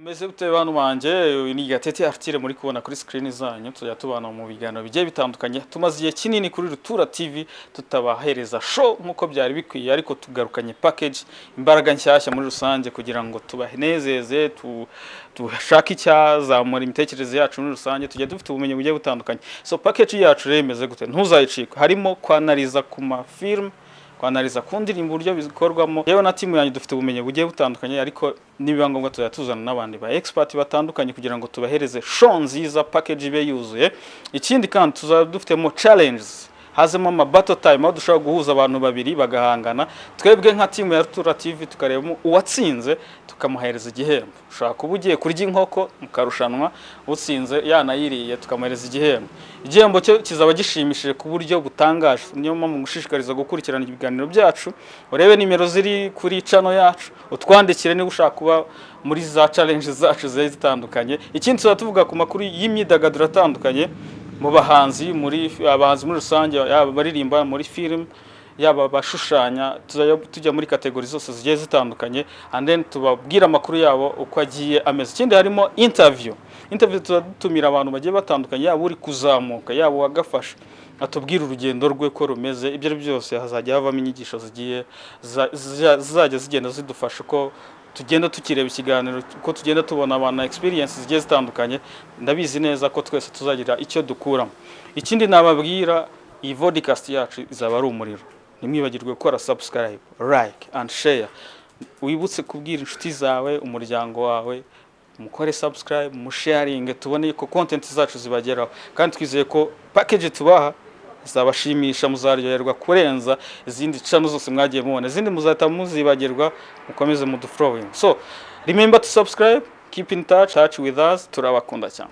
Meze bute bantu banje ni Gatete Artire muri kubona kuri screen zanyu tujya tubana mu biganiro bigiye bitandukanye tumaze igihe kinini kuri Rutura TV tutabahereza show nkuko byari bikwiye ariko tugarukanye package imbaraga nshyashya muri rusange kugira ngo tubahenezeze tushaka icyazamura imitekerereze yacu muri rusange tujya dufite ubumenyi bugiye butandukanye. So package yacu remeze gute ntuzayicika, harimo kwanaliza ku ma film, kwanaliza ku ndirimbo uburyo bikorwamo. Yewe na timu yanyu dufite ubumenyi bugiye butandukanye ariko nibiba ngombwa tuzatuzana n'abandi ba expert batandukanye kugira ngo tubahereze show nziza, package ibe yuzuye. Ikindi kandi tuzadufitemo challenges, hazemo ama battle time aho dushobora guhuza abantu babiri bagahangana. Twebwe nka timu ya Rutura TV tukareba uwatsinze tukamuhereza igihembo. Ushaka kuba ugiye kurya inkoko mukarushanwa, utsinze yanayiriye tukamuhereza igihembo. Igihembo cyo kizaba gishimishije ku buryo butangaje. Niyo mpamvu ngushishikariza gukurikirana ibiganiro byacu, urebe nimero ziri kuri channel yacu, utwandikire niba ushaka kuba muri za challenges zacu zitandukanye. Ikindi tuzatuvuga ku makuru y'imyidagaduro atandukanye mu bahanzi, muri abahanzi muri rusange, yaba baririmba muri film, yaba bashushanya, tujya muri kategori zose zigiye zitandukanye, and then tubabwira amakuru yabo uko agiye ameze. Ikindi harimo interview tuzatumira abantu bagiye batandukanye, yaba uri kuzamuka, yaba wagafasha atubwira urugendo rwe ko rumeze. Ibyo byose hazajya havamo inyigisho zigiye zizajya zigenda zidufasha ko tugenda tukireba ikiganiro, ko tugenda tubona abantu experience zigiye zitandukanye. Ndabizi neza ko twese tuzagira icyo dukuramo. Ikindi nababwira, iyi podcast yacu izaba ari umuriro. Nimwibagirwe gukora subscribe, like and share. Wibutse kubwira inshuti zawe, umuryango wawe, mukore subscribe, musharing, tubone ko content zacu zibageraho. Kandi twizeye ko package tubaha zabashimisha, muzaryoherwa kurenza izindi channel zose mwagiye mubona. Izindi muzahita muzibagirwa, mukomeze muduflowing. So remember to subscribe, keep in touch with us, turabakunda cyane.